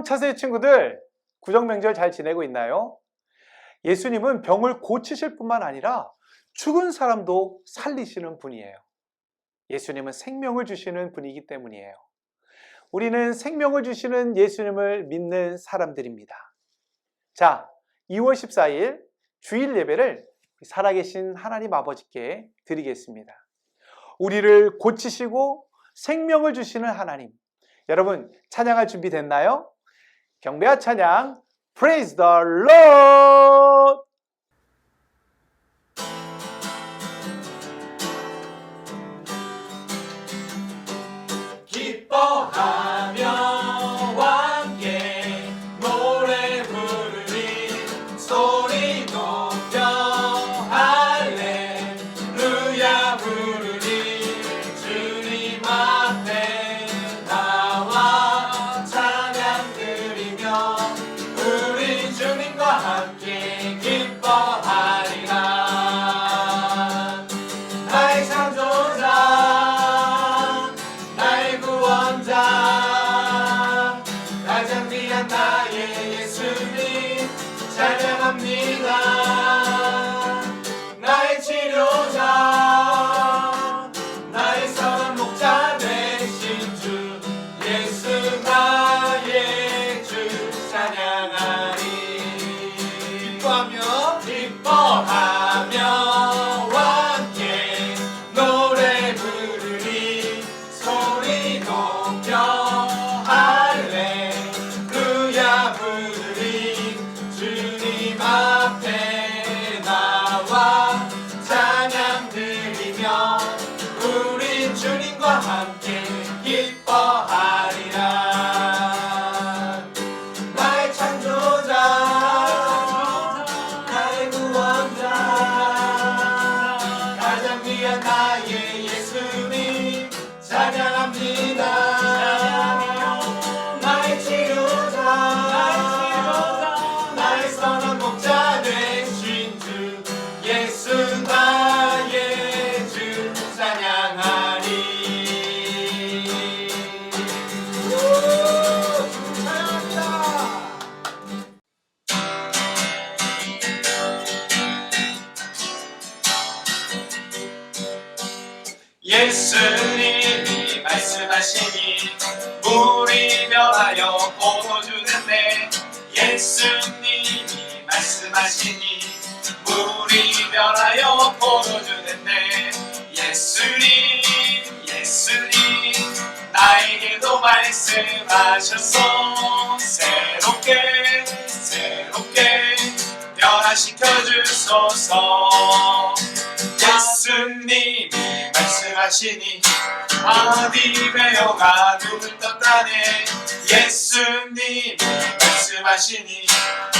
차세의 친구들, 구정명절 잘 지내고 있나요? 예수님은 병을 고치실 뿐만 아니라 죽은 사람도 살리시는 분이에요. 예수님은 생명을 주시는 분이기 때문이에요. 우리는 생명을 주시는 예수님을 믿는 사람들입니다. 자, 2월 14일 주일 예배를 살아계신 하나님 아버지께 드리겠습니다. 우리를 고치시고 생명을 주시는 하나님, 여러분 찬양할 준비 됐나요? 경배와 찬양 Praise the Lord! 기뻐하며 함께 노래 부르리 소리 높여 할렐루야 부르리 주님 앞에 나와 찬양 드리며 우리 주님과 함께 기뻐하리라. 나의 창조자 나의 구원자 가장 귀한 나의 예수님 찬양합니다. 나의 치료자 나의 선한 목자 되신 주 예수 나의 주 찬양하리. 기뻐하며 함께 노래 부르리 소리 높여 할렐루야 부르리 주님 앞에 나와 찬양 드리며 우리 주님과 함께 기뻐하리라. 나의 창조자 나의 구원자 가장 귀한 나의 예수님 찬양합니다. 나의 치료자 나의 선한 목자 되신 주 예수 나의 주 찬양하리. 찬양합니다. 예수님이 말씀하시니 물이 변하여 포도주 됐네. 예수님이 말씀하시니 물이 변하여 포도주 됐네. 예수님 나에게도 말씀하셔서 새롭게 변화시켜 주소서. 예수님이 말씀하시니 바디메오가 눈을 떴다네. 예수님이 말씀하시니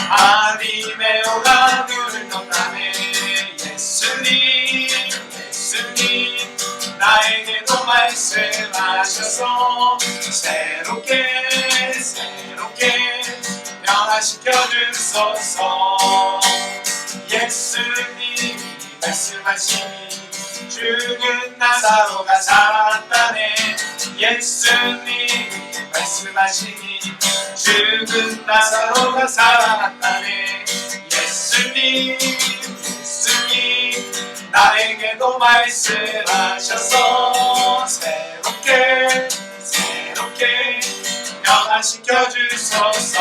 바디메오가 눈을 떴다네. 예수님 나에게도 말씀하셔서 새롭게 변화시켜 주소서. 예수님이 말씀하시니 죽은 나사로가 살았다네. 예수님이 말씀하시니 죽은 나사로가 살아났다네. 예수님 나에게도 말씀하셔서 새롭게 변화시켜 주소서.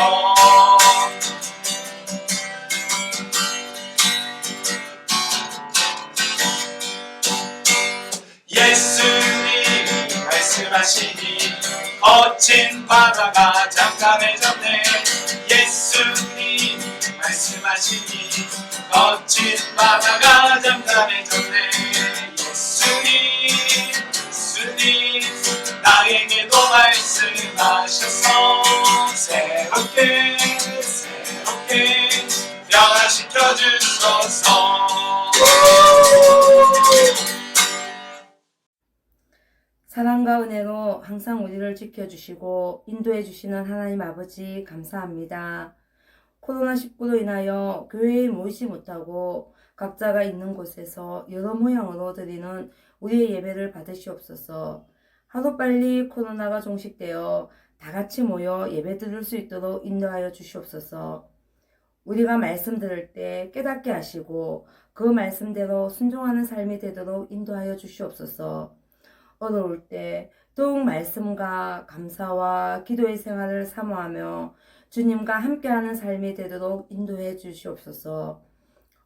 예수님이 말씀하시니 거친 바다가 잠잠해졌네. 예수님이 말씀하시니 거친 바다가 잠잠해졌네. 예수님 나에게도 말씀하셔서 새롭게 변화시켜 주소서. 사랑과 은혜로 항상 우리를 지켜주시고 인도해 주시는 하나님 아버지 감사합니다. 코로나19로 인하여 교회에 모이지 못하고 각자가 있는 곳에서 여러 모양으로 드리는 우리의 예배를 받으시옵소서. 하루빨리 코로나가 종식되어 다 같이 모여 예배 드릴 수 있도록 인도하여 주시옵소서. 우리가 말씀 들을 때 깨닫게 하시고 그 말씀대로 순종하는 삶이 되도록 인도하여 주시옵소서. 어려울 때 더욱 말씀과 감사와 기도의 생활을 사모하며 주님과 함께하는 삶이 되도록 인도해 주시옵소서.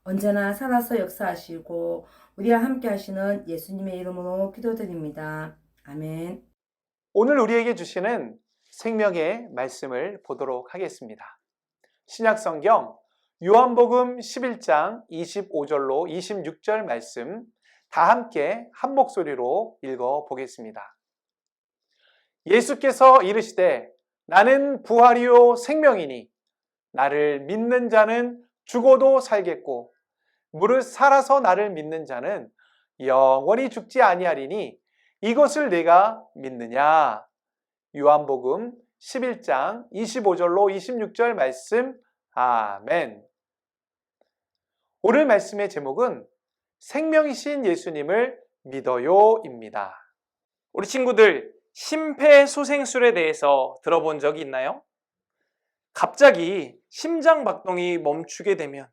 언제나 살아서 역사하시고 우리와 함께하시는 예수님의 이름으로 기도드립니다. 아멘. 오늘 우리에게 주시는 생명의 말씀을 보도록 하겠습니다. 신약성경 요한복음 11장 25절로 26절 말씀 다 함께 한 목소리로 읽어 보겠습니다. 예수께서 이르시되 나는 부활이요 생명이니 나를 믿는 자는 죽어도 살겠고 무릇 살아서 나를 믿는 자는 영원히 죽지 아니하리니 이것을 내가 믿느냐. 요한복음 11장 25절로 26절 말씀. 아멘. 오늘 말씀의 제목은 생명이신 예수님을 믿어요입니다. 우리 친구들, 심폐소생술에 대해서 들어본 적이 있나요? 갑자기 심장 박동이 멈추게 되면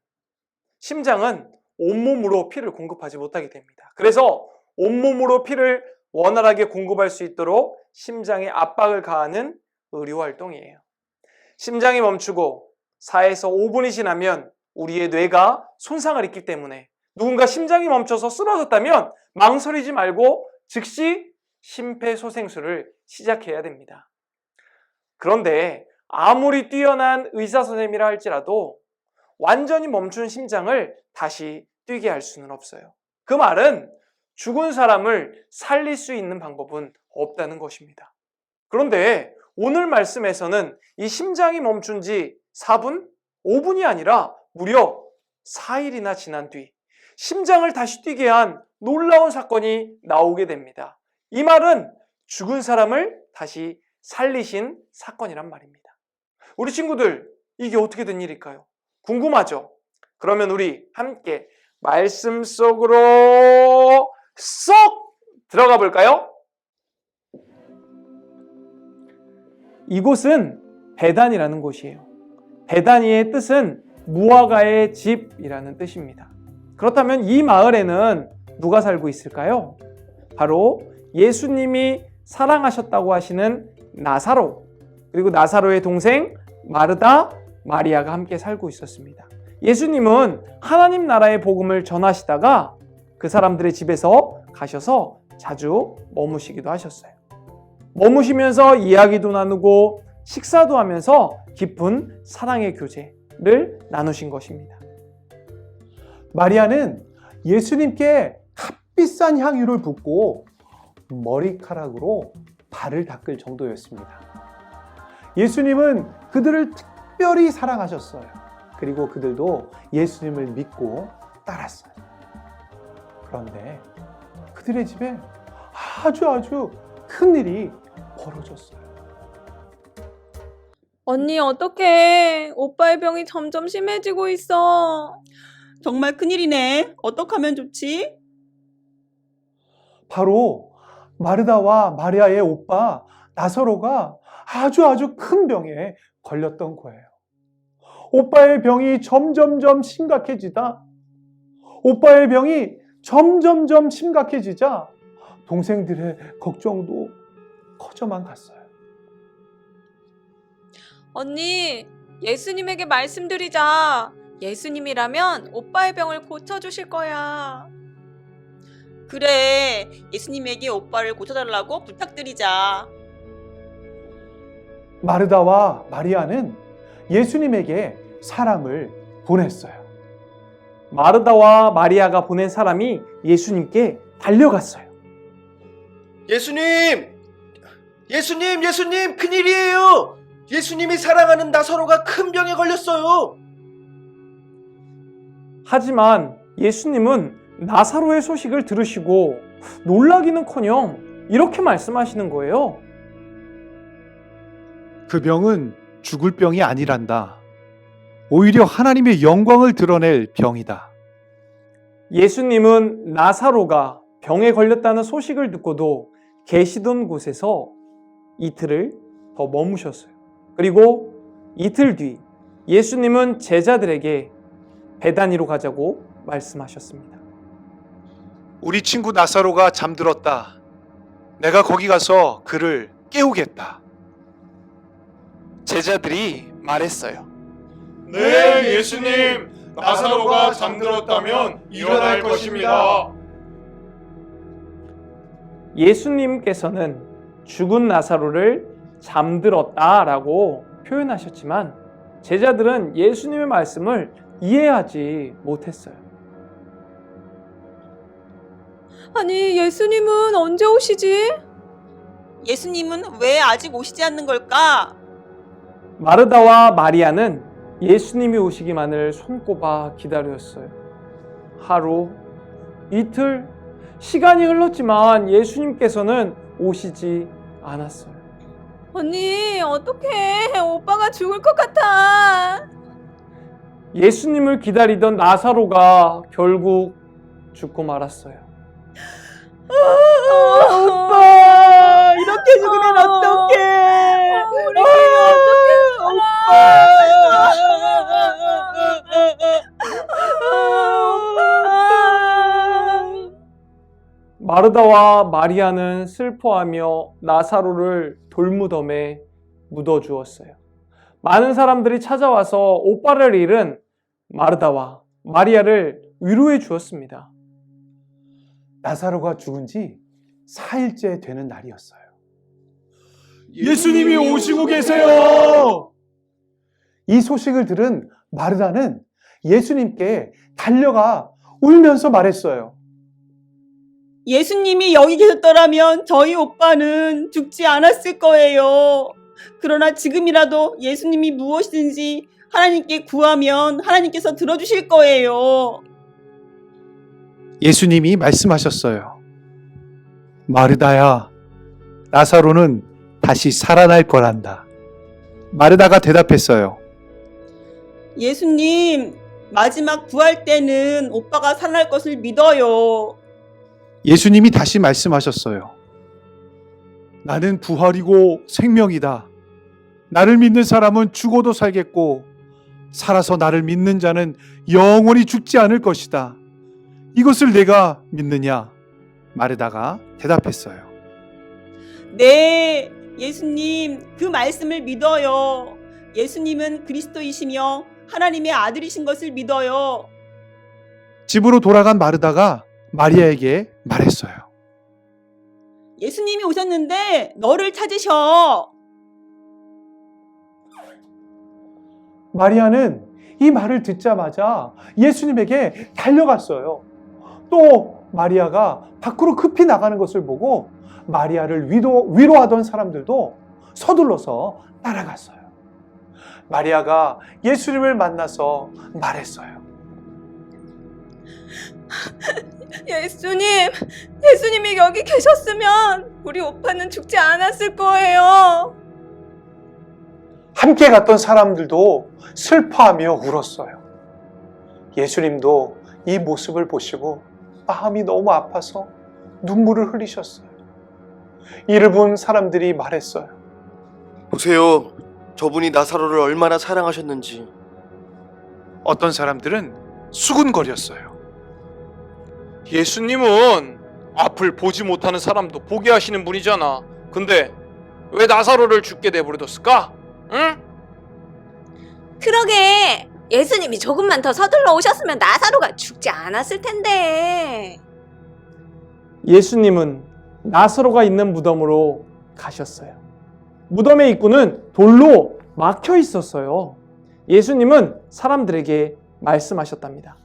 심장은 온몸으로 피를 공급하지 못하게 됩니다. 그래서 온몸으로 피를 원활하게 공급할 수 있도록 심장에 압박을 가하는 의료활동이에요. 심장이 멈추고 4에서 5분이 지나면 우리의 뇌가 손상을 입기 때문에 누군가 심장이 멈춰서 쓰러졌다면 망설이지 말고 즉시 심폐소생술을 시작해야 됩니다. 그런데 아무리 뛰어난 의사 선생님이라 할지라도 완전히 멈춘 심장을 다시 뛰게 할 수는 없어요. 그 말은 죽은 사람을 살릴 수 있는 방법은 없다는 것입니다. 그런데 오늘 말씀에서는 이 심장이 멈춘 지 4분, 5분이 아니라 무려 4일이나 지난 뒤 심장을 다시 뛰게 한 놀라운 사건이 나오게 됩니다. 이 말은 죽은 사람을 다시 살리신 사건이란 말입니다. 우리 친구들, 이게 어떻게 된 일일까요? 궁금하죠? 그러면 우리 함께 말씀 속으로 쏙 들어가 볼까요? 이곳은 베단이라는 곳이에요. 베다니의 뜻은 무화과의 집이라는 뜻입니다. 그렇다면 이 마을에는 누가 살고 있을까요? 바로 예수님이 사랑하셨다고 하시는 나사로, 그리고 나사로의 동생 마르다, 마리아가 함께 살고 있었습니다. 예수님은 하나님 나라의 복음을 전하시다가 그 사람들의 집에서 가셔서 자주 머무시기도 하셨어요. 머무시면서 이야기도 나누고 식사도 하면서 깊은 사랑의 교제를 나누신 것입니다. 마리아는 예수님께 값비싼 향유를 붓고 머리카락으로 발을 닦을 정도였습니다. 예수님은 그들을 특별히 사랑하셨어요. 그리고 그들도 예수님을 믿고 따랐어요. 그런데 그들의 집에 아주 큰 일이 벌어졌어요. 언니, 어떡해. 오빠의 병이 점점 심해지고 있어. 정말 큰일이네. 어떡하면 좋지? 바로 마르다와 마리아의 오빠 나사로가 아주 큰 병에 걸렸던 거예요. 오빠의 병이 점점점 심각해지자 동생들의 걱정도 커져만 갔어요. 언니, 예수님에게 말씀드리자. 예수님이라면 오빠의 병을 고쳐주실 거야. 그래, 예수님에게 오빠를 고쳐달라고 부탁드리자. 마르다와 마리아는 예수님에게 사람을 보냈어요. 마르다와 마리아가 보낸 사람이 예수님께 달려갔어요. 예수님! 큰일이에요! 예수님이 사랑하는 나사로가 큰 병에 걸렸어요! 하지만 예수님은 나사로의 소식을 들으시고 놀라기는커녕 이렇게 말씀하시는 거예요. 그 병은 죽을 병이 아니란다. 오히려 하나님의 영광을 드러낼 병이다. 예수님은 나사로가 병에 걸렸다는 소식을 듣고도 계시던 곳에서 이틀을 더 머무셨어요. 그리고 이틀 뒤 예수님은 제자들에게 베다니로 가자고 말씀하셨습니다. 우리 친구 나사로가 잠들었다. 내가 거기 가서 그를 깨우겠다. 제자들이 말했어요. 네, 예수님. 나사로가 잠들었다면 일어날 것입니다. 예수님께서는 죽은 나사로를 잠들었다라고 표현하셨지만 제자들은 예수님의 말씀을 이해하지 못했어요. 아니, 예수님은 언제 오시지? 예수님은 왜 아직 오시지 않는 걸까? 마르다와 마리아는 예수님이 오시기만을 손꼽아 기다렸어요. 하루, 이틀, 시간이 흘렀지만 예수님께서는 오시지 않았어요. 언니, 어떡해. 오빠가 죽을 것 같아. 예수님을 기다리던 나사로가 결국 죽고 말았어요. 오빠, 이렇게 죽으면 어떡해? 우리 어떡해. 마르다와 마리아는 슬퍼하며 나사로를 돌무덤에 묻어주었어요. 많은 사람들이 찾아와서 오빠를 잃은 마르다와 마리아를 위로해 주었습니다. 나사로가 죽은 지 4일째 되는 날이었어요. 예수님이 오시고 계세요. 이 소식을 들은 마르다는 예수님께 달려가 울면서 말했어요. 예수님이 여기 계셨더라면 저희 오빠는 죽지 않았을 거예요. 그러나 지금이라도 예수님이 무엇이든지 하나님께 구하면 하나님께서 들어주실 거예요. 예수님이 말씀하셨어요. 마르다야, 나사로는 다시 살아날 거란다. 마르다가 대답했어요. 예수님, 마지막 구할 때는 오빠가 살아날 것을 믿어요. 예수님이 다시 말씀하셨어요. 나는 부활이고 생명이다. 나를 믿는 사람은 죽어도 살겠고 살아서 나를 믿는 자는 영원히 죽지 않을 것이다. 이것을 내가 믿느냐? 마르다가 대답했어요. 네, 예수님, 그 말씀을 믿어요. 예수님은 그리스도이시며 하나님의 아들이신 것을 믿어요. 집으로 돌아간 마르다가 마리아에게 말했어요. 예수님이 오셨는데 너를 찾으셔. 마리아는 이 말을 듣자마자 예수님에게 달려갔어요. 또 마리아가 밖으로 급히 나가는 것을 보고 마리아를 위로하던 사람들도 서둘러서 따라갔어요. 마리아가 예수님을 만나서 말했어요. 예수님이 여기 계셨으면 우리 오빠는 죽지 않았을 거예요. 함께 갔던 사람들도 슬퍼하며 울었어요. 예수님도 이 모습을 보시고 마음이 너무 아파서 눈물을 흘리셨어요. 이를 본 사람들이 말했어요. 보세요. 저분이 나사로를 얼마나 사랑하셨는지. 어떤 사람들은 수군거렸어요. 예수님은 앞을 보지 못하는 사람도 보게 하시는 분이잖아. 근데 왜 나사로를 죽게 내버려뒀을까? 응? 그러게. 예수님이 조금만 더 서둘러 오셨으면 나사로가 죽지 않았을 텐데. 예수님은 나사로가 있는 무덤으로 가셨어요. 무덤의 입구는 돌로 막혀 있었어요. 예수님은 사람들에게 말씀하셨답니다.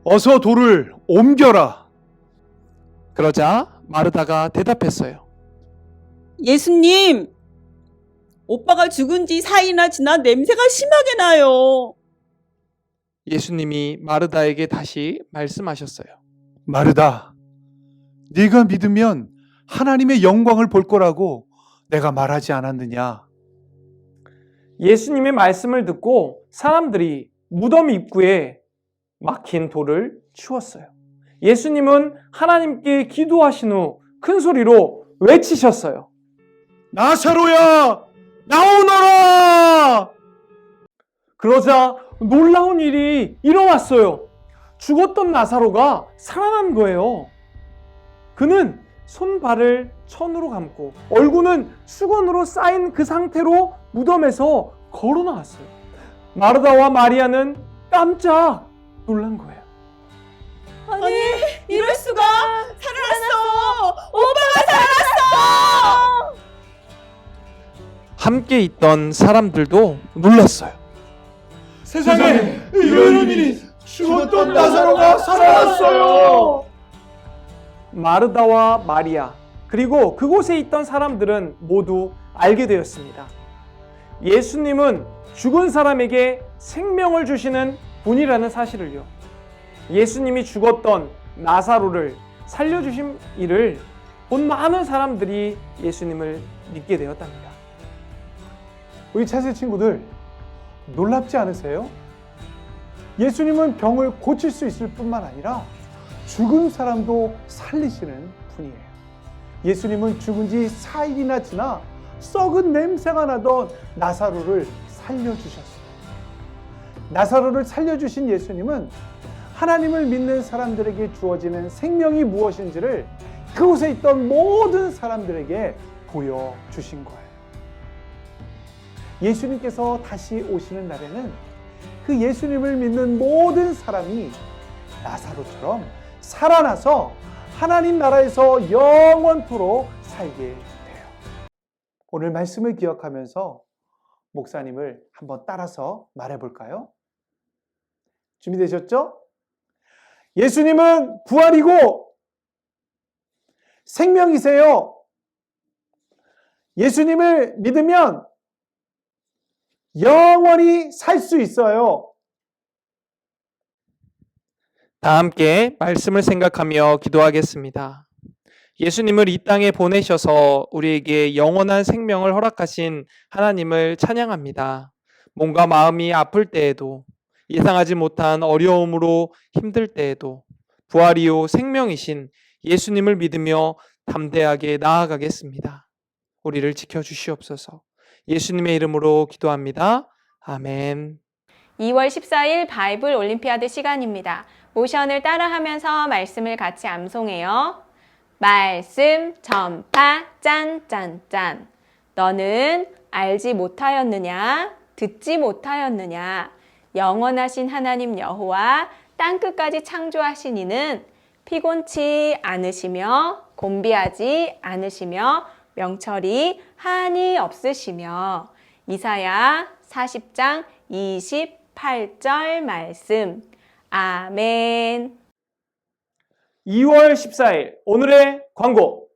어서 돌을 옮겨라. 그러자 마르다가 대답했어요. 예수님, 오빠가 죽은 지 4일이나 지나 냄새가 심하게 나요. 예수님이 마르다에게 다시 말씀하셨어요. 마르다, 네가 믿으면 하나님의 영광을 볼 거라고 내가 말하지 않았느냐? 예수님의 말씀을 듣고 사람들이 무덤 입구에 막힌 돌을 치웠어요. 예수님은 하나님께 기도하신 후 큰 소리로 외치셨어요. 나사로야, 나오너라! 그러자 놀라운 일이 일어났어요. 죽었던 나사로가 살아난 거예요. 그는 손발을 천으로 감고 얼굴은 수건으로 쌓인 그 상태로 무덤에서 걸어 나왔어요. 마르다와 마리아는 깜짝 놀란 거예요. 아니, 이럴 수가! 살아났어! 오빠가 살아났어! 함께 있던 사람들도 놀랐어요. 세상에 이런 일이 죽었던 나사로가 살아났어요. 마르다와 마리아 그리고 그곳에 있던 사람들은 모두 알게 되었습니다. 예수님은 죽은 사람에게 생명을 주시는 분이라는 사실을요. 예수님이 죽었던 나사로를 살려주신 일을 본 많은 사람들이 예수님을 믿게 되었답니다. 우리 차세 친구들, 놀랍지 않으세요? 예수님은 병을 고칠 수 있을 뿐만 아니라 죽은 사람도 살리시는 분이에요. 예수님은 죽은 지 4일이나 지나 썩은 냄새가 나던 나사로를 살려주셨어요. 나사로를 살려주신 예수님은 하나님을 믿는 사람들에게 주어지는 생명이 무엇인지를 그곳에 있던 모든 사람들에게 보여주신 거예요. 예수님께서 다시 오시는 날에는 그 예수님을 믿는 모든 사람이 나사로처럼 살아나서 하나님 나라에서 영원토록 살게 돼요. 오늘 말씀을 기억하면서 목사님을 한번 따라서 말해볼까요? 준비되셨죠? 예수님은 부활이고 생명이세요. 예수님을 믿으면 영원히 살 수 있어요. 다 함께 말씀을 생각하며 기도하겠습니다. 예수님을 이 땅에 보내셔서 우리에게 영원한 생명을 허락하신 하나님을 찬양합니다. 몸과 마음이 아플 때에도 예상하지 못한 어려움으로 힘들 때에도 부활이요 생명이신 예수님을 믿으며 담대하게 나아가겠습니다. 우리를 지켜주시옵소서. 예수님의 이름으로 기도합니다. 아멘. 2월 14일 바이블 올림피아드 시간입니다. 모션을 따라하면서 말씀을 같이 암송해요. 말씀 전파 짠짠짠. 너는 알지 못하였느냐? 듣지 못하였느냐? 영원하신 하나님 여호와 땅끝까지 창조하신 이는 피곤치 않으시며 곤비하지 않으시며 명철이 한이 없으시며. 이사야 40장 28절 말씀. 아멘. 2월 14일 오늘의 광고.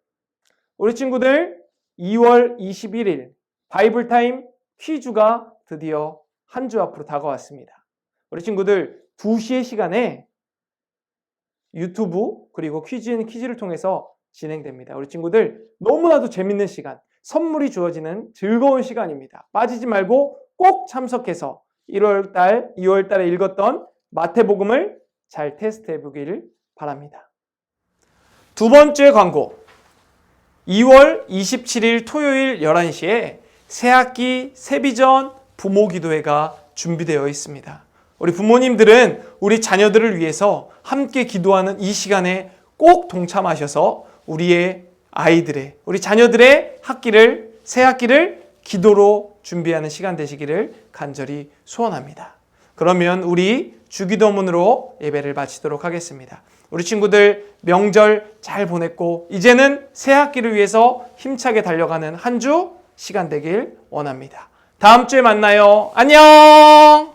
우리 친구들 2월 21일 바이블타임 퀴즈가 드디어 한 주 앞으로 다가왔습니다. 우리 친구들 2시의 시간에 유튜브 그리고 퀴즈인 퀴즈를 통해서 진행됩니다. 우리 친구들 너무나도 재밌는 시간, 선물이 주어지는 즐거운 시간입니다. 빠지지 말고 꼭 참석해서 1월달, 2월달에 읽었던 마태복음을 잘 테스트해 보기를 바랍니다. 두 번째 광고. 2월 27일 토요일 11시에 새학기 새비전 부모기도회가 준비되어 있습니다. 우리 부모님들은 우리 자녀들을 위해서 함께 기도하는 이 시간에 꼭 동참하셔서 우리의 아이들의, 우리 자녀들의 학기를, 새학기를 기도로 준비하는 시간 되시기를 간절히 소원합니다. 그러면 우리 주기도문으로 예배를 마치도록 하겠습니다. 우리 친구들 명절 잘 보냈고 이제는 새학기를 위해서 힘차게 달려가는 한 주 시간 되길 원합니다. 다음 주에 만나요. 안녕.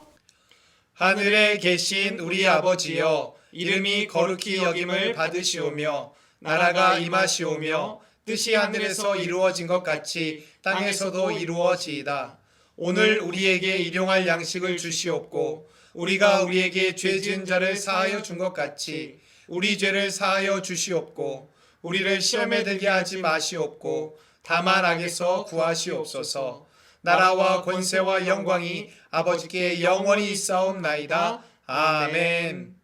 하늘에 계신 우리 아버지여, 이름이 거룩히 여김을 받으시오며 나라가 임하시오며 뜻이 하늘에서 이루어진 것 같이 땅에서도 이루어지이다. 오늘 우리에게 일용할 양식을 주시옵고 우리가 우리에게 죄 지은 자를 사하여 준 것 같이 우리 죄를 사하여 주시옵고 우리를 시험에 들게 하지 마시옵고 다만 악에서 구하시옵소서. 나라와 권세와 영광이 아버지께 영원히 있사옵나이다. 아멘.